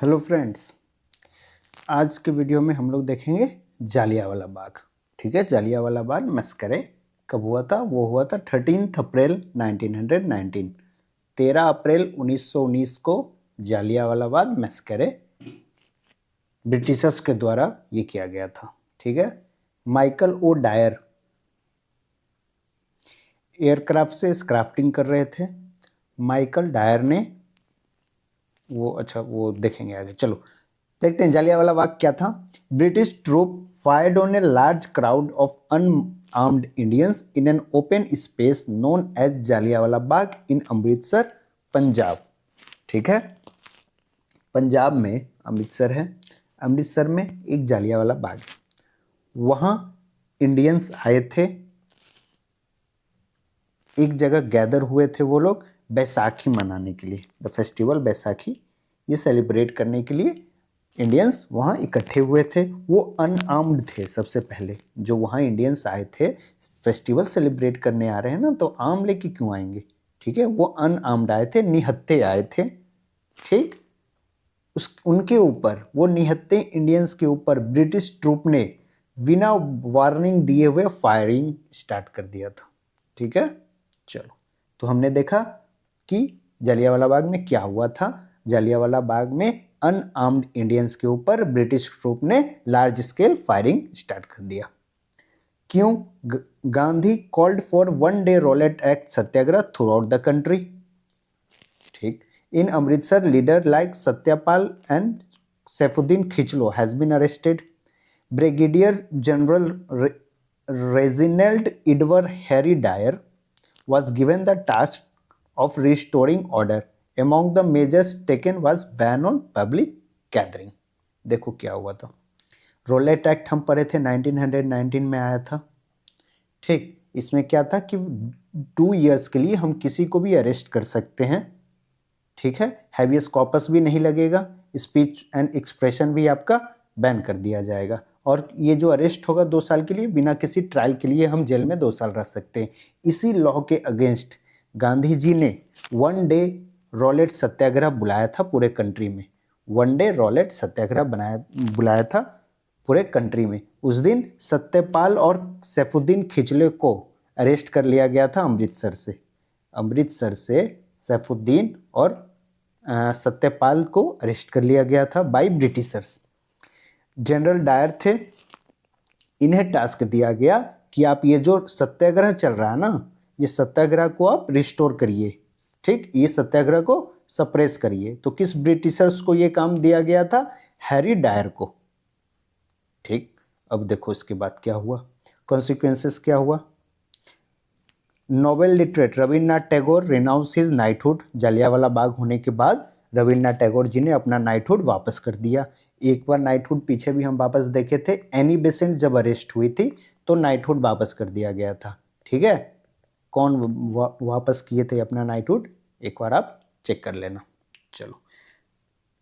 Hello friends, आज के video में हम लोग देखेंगे जालियांवाला बाग। ठीक है, जालियांवाला बाग मस्करे कब हुआ था? वो हुआ था 13 अप्रैल 1919। 13 अप्रैल 1919 को जालियांवाला बाग मस्करे ब्रिटिशर्स के द्वारा ये किया गया था। ठीक है, माइकल ओ डायर एयरक्राफ्ट से स्क्राफ्टिंग कर रहे थे। माइकल डायर ने वो देखेंगे आगे। चलो देखते हैं जालियांवाला बाग क्या था। British troop fired on a large crowd of unarmed Indians in an open space known as Jallianwala Bagh in Amritsar, Punjab. ठीक है, पंजाब में अमृतसर है। अमृतसर में एक जालियांवाला बाग है। वहाँ इंडियंस आए थे, एक जगह गैदर हुए थे वो लोग बैसाखी मनाने के लिए। द फेस्टिवल बैसाखी ये सेलिब्रेट करने के लिए इंडियंस वहाँ इकट्ठे हुए थे। वो अनआर्म्ड थे। सबसे पहले जो वहाँ इंडियंस आए थे, फेस्टिवल सेलिब्रेट करने आ रहे हैं ना, तो आर्म लेके क्यों आएंगे? ठीक है, वो अनआर्म्ड आए थे, निहत्थे आए थे। ठीक, उनके ऊपर, वो निहत्थे इंडियंस के ऊपर ब्रिटिश ट्रूप ने बिना वार्निंग दिए हुए फायरिंग स्टार्ट कर दिया था। ठीक है, चलो तो हमने देखा कि जालियांवाला बाग में क्या हुआ था। जालियांवाला बाग में अनआर्म्ड इंडियंस के ऊपर ब्रिटिश ट्रूप ने लार्ज स्केल फायरिंग स्टार्ट कर दिया। क्यों? Gandhi called for 1 day Rowlatt act Satyagraha throughout the country. ठीक, in Amritsar leader like Satyapal and Saifuddin Kitchlew has been arrested. Brigadier general Reginald Edward Harry Dyer was given the task of restoring order. Among the measures taken was ban on public gathering. देखो क्या हुआ था। Roulette act हम पढ़े थे, 1919 में आया था। ठीक, इसमें क्या था कि 2 years के लिए हम किसी को भी अरेस्ट कर सकते हैं। ठीक है, हैबियस कॉर्पस भी नहीं लगेगा, स्पीच एंड एक्सप्रेशन भी आपका बैन कर दिया जाएगा। और ये जो अरेस्ट होगा 2 साल के लिए, बिना किसी ट्रायल के लिए हम जेल में 2 साल रह सकते हैं। इसी लॉ के अगेंस्ट गांधी जी ने 1 डे रोलेट सत्याग्रह बुलाया था पूरे कंट्री में। 1 डे रोलेट सत्याग्रह बुलाया था पूरे कंट्री में। उस दिन सत्यपाल और सैफुद्दीन खिचले को अरेस्ट कर लिया गया था अमृतसर से। अमृतसर से सैफुद्दीन और सत्यपाल को अरेस्ट कर लिया गया था बाय ब्रिटिशर्स। जनरल डायर थे, इन्हें टास्क दिया गया कि आप ये जो सत्याग्रह चल रहा है ना, ये सत्याग्रह को आप रिस्टोर करिए। ठीक, ये सत्याग्रह को सप्रेस करिए। तो किस ब्रिटिशर्स को ये काम दिया गया था? हैरी डायर को। ठीक, अब देखो इसके बाद क्या हुआ, कॉन्सिक्वेंसेस क्या हुआ। Nobel laureate Rabindranath Tagore renounce his knighthood. Jallianwala Bagh होने के बाद रविन्द्रनाथ टैगोर जी ने अपना नाइटहुड वापस कर दिया। एक बार नाइटहुड पीछे भी हम वापस देखे थे, एनी बेसेंट जब अरेस्ट हुई थी तो नाइटहुड वापस कर दिया गया था। ठीक है, कौन वापस किए थे अपना नाइटहुड, एक बार आप चेक कर लेना। चलो,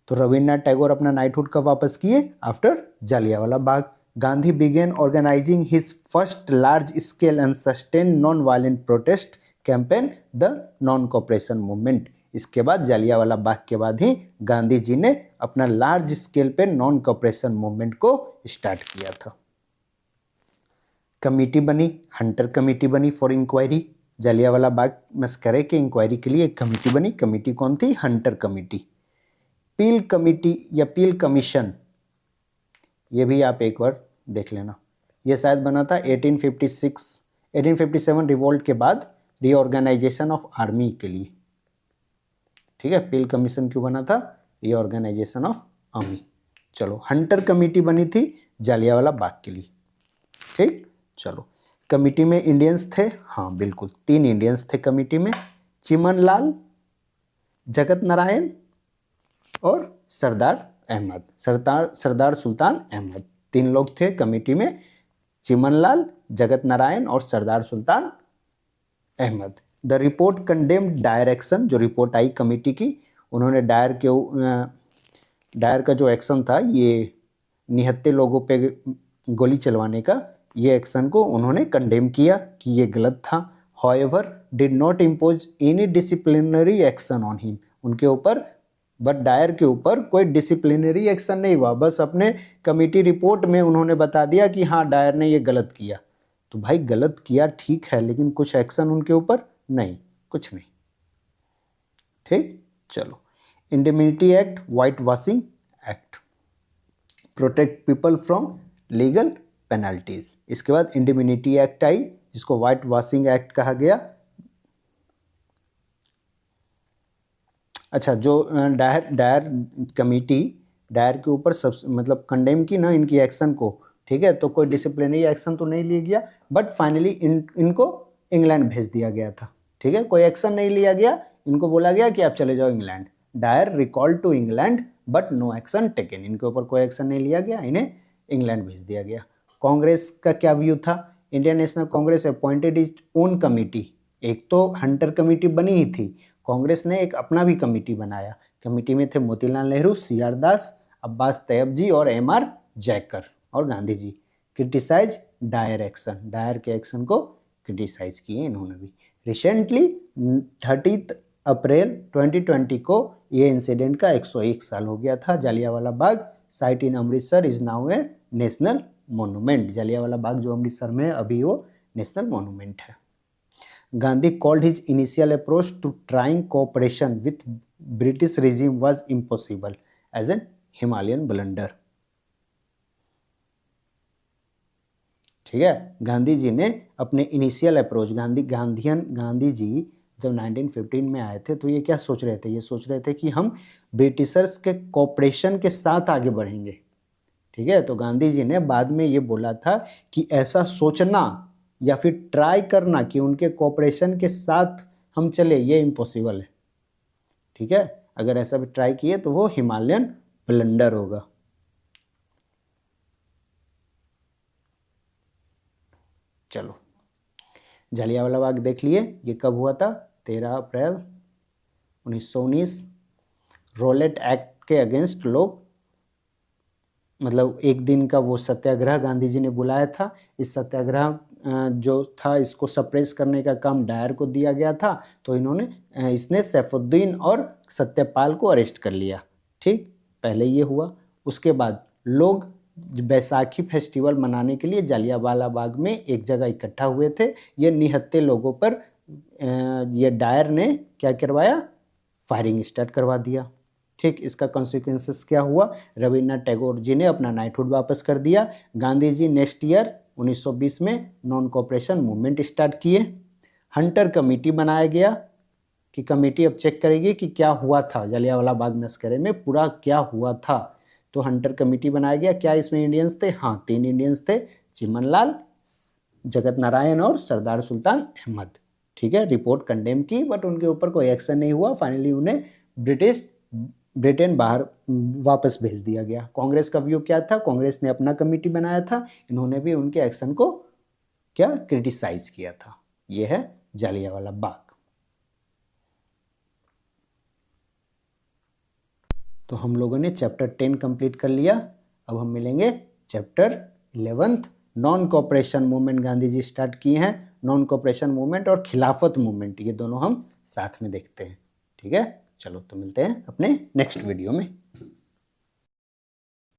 तो रविन्द्रनाथ टैगोर अपना नाइटहुड कब वापस किए? After Jallianwala Bagh. Gandhi began organizing his first large-scale and sustained non-violent protest campaign, the Non-Cooperation Movement. इसके बाद जालियांवाला बाग के बाद ही गांधी जी ने अपना लार्ज स्केल पे नॉन कॉपरेशन मूवमेंट को स्टार्ट किया था। कमेटी बनी, हंटर कमेटी बनी फॉर इंक्वायरी। जालियांवाला बाग मस्करे के इंक्वायरी के लिए एक कमेटी बनी। कमेटी कौन थी? Hunter committee. पील कमेटी या पील कमीशन, ये भी आप एक बार देख लेना। ये शायद बना था 1857 रिवोल्ट के बाद रीऑर्गेनाइजेशन ऑफ आर्मी के लिए। ठीक है, पील कमीशन क्यों बना था? Reorganization of army. चलो, हंटर कमेटी बनी थी जालियांवाला बाग के लिए। ठीक, चलो, कमेटी में इंडियंस थे, हाँ बिल्कुल 3 इंडियंस थे कमेटी में, चिमनलाल, जगत नारायण और सरदार अहमद, सरदार सुल्तान अहमद। 3 लोग थे कमेटी में, चिमनलाल, जगत नारायण और Sardar Sultan Ahmad. The report condemned Dyer action, जो रिपोर्ट आई कमेटी की, उन्होंने डायर का जो एक्शन था, ये निहत्थे लोगों पे गोली चलवाने का, ये एक्शन को उन्होंने कंडेम किया कि ये गलत था। However did not impose any disciplinary action on him, उनके ऊपर बट डायर के ऊपर कोई डिसिप्लिनरी एक्शन नहीं हुआ, बस अपने कमिटी रिपोर्ट में उन्होंने बता दिया कि हाँ डायर ने ये गलत किया। तो भाई गलत किया ठीक है, लेकिन कुछ एक्शन उनके ऊपर नहीं, कुछ नहीं। ठीक, चलो। Indemnity act, white washing act, protect people from legal penalties. इसके बाद इंडेमिनिटी एक्ट आई, जिसको व्हाइट वॉशिंग एक्ट कहा गया। अच्छा, जो डायर कमेटी डायर के ऊपर सब मतलब कंडेम की ना इनकी एक्शन को, ठीक है, तो कोई डिसिप्लिनरी एक्शन तो नहीं लिया गया, बट फाइनली इनको इंग्लैंड भेज दिया गया था। ठीक है, कोई एक्शन नहीं लिया गया, इनको बोला गया कि आप चले जाओ England. Dyer recall to England but no action taken, इनके ऊपर कोई एक्शन नहीं लिया गया, इन्हें इंग्लैंड भेज दिया गया। कांग्रेस का क्या व्यू था? Indian national Congress appointed is own committee. एक तो हंटर कमेटी बनी ही थी, कांग्रेस ने एक अपना भी कमेटी बनाया। कमेटी में थे मोतीलाल नेहरू, सीआर दास, अब्बास तैयब जी और एमआर जैकर और Gandhi ji. Criticise Dyer action, Dyer के एक्शन को क्रिटिसाइज किए इन्होंने भी। रिसेंटली 30 अप्रैल 2020 को ये इंसिडेंट का 101 साल हो गया था। Jallianwala Bagh site in Amritsar is now a national monument. Jallianwala Bagh जो अमृतसर में है अभी वो नेशनल मोनूमेंट है। Gandhi called his initial approach to trying cooperation with British regime was impossible as an Himalayan blunder. ठीक है, गांधी जी ने अपने इनिशियल अप्रोच, गांधी जी जब 1915 में आए थे तो ये क्या सोच रहे थे? ये सोच रहे थे कि हम ब्रिटिशर्स के कोऑपरेशन के साथ आगे बढ़ेंगे। ठीक है, तो गांधी जी ने बाद में ये बोला था कि ऐसा सोचना या फिर ट्राई करना कि उनके कोऑपरेशन के साथ हम चले, ये इम्पॉसिबल है। ठीक है, अगर ऐसा भी ट्राई किए तो वो हिमालयन ब्लंडर होगा। चलो, जालियांवाला बाग देख लिए, ये कब हुआ था? 13 अप्रैल 1919। रोलेट एक्ट के अगेंस्ट लोग, मतलब एक दिन का वो सत्याग्रह गांधी जी ने बुलाया था। इस सत्याग्रह जो था इसको सप्रेस करने का काम डायर को दिया गया था, तो इसने सैफुद्दीन और सत्यपाल को अरेस्ट कर लिया। ठीक, पहले ये हुआ। उसके बाद लोग बैसाखी फेस्टिवल मनाने के लिए जालियांवाला बाग में एक जगह इकट्ठा हुए थे। ये निहत्थे लोगों पर ये डायर ने क्या करवाया? फायरिंग स्टार्ट करवा दिया। ठीक, इसका कॉन्सिक्वेंसेस क्या हुआ? रविन्द्रनाथ टैगोर जी ने अपना नाइटहुड वापस कर दिया। गांधी जी नेक्स्ट ईयर 1920 में नॉन कोऑपरेशन मूवमेंट स्टार्ट किए। हंटर कमेटी बनाया गया कि कमेटी अब चेक करेगी कि क्या हुआ था जालियांवाला बाग मस्करे में, पूरा क्या हुआ था। तो हंटर कमेटी बनाया गया। क्या इसमें इंडियंस थे? हाँ, 3 इंडियंस थे, चिमनलाल, जगत नारायण और सरदार सुल्तान अहमद। ठीक है, रिपोर्ट कंडेम की, बट उनके ऊपर कोई एक्शन नहीं हुआ। फाइनली उन्हें ब्रिटेन बाहर वापस भेज दिया गया। कांग्रेस का व्यू क्या था? कांग्रेस ने अपना कमेटी बनाया था, इन्होंने भी उनके एक्शन को क्या क्रिटिसाइज किया था। यह है जालियांवाला बाग। तो हम लोगों ने चैप्टर 10 कंप्लीट कर लिया। अब हम मिलेंगे chapter 11 non cooperation movement. Gandhi ji start किए हैं नॉन कोऑपरेशन मूवमेंट और खिलाफत मूवमेंट, ये दोनों हम साथ में देखते हैं। ठीक है, चलो तो मिलते हैं अपने नेक्स्ट वीडियो में।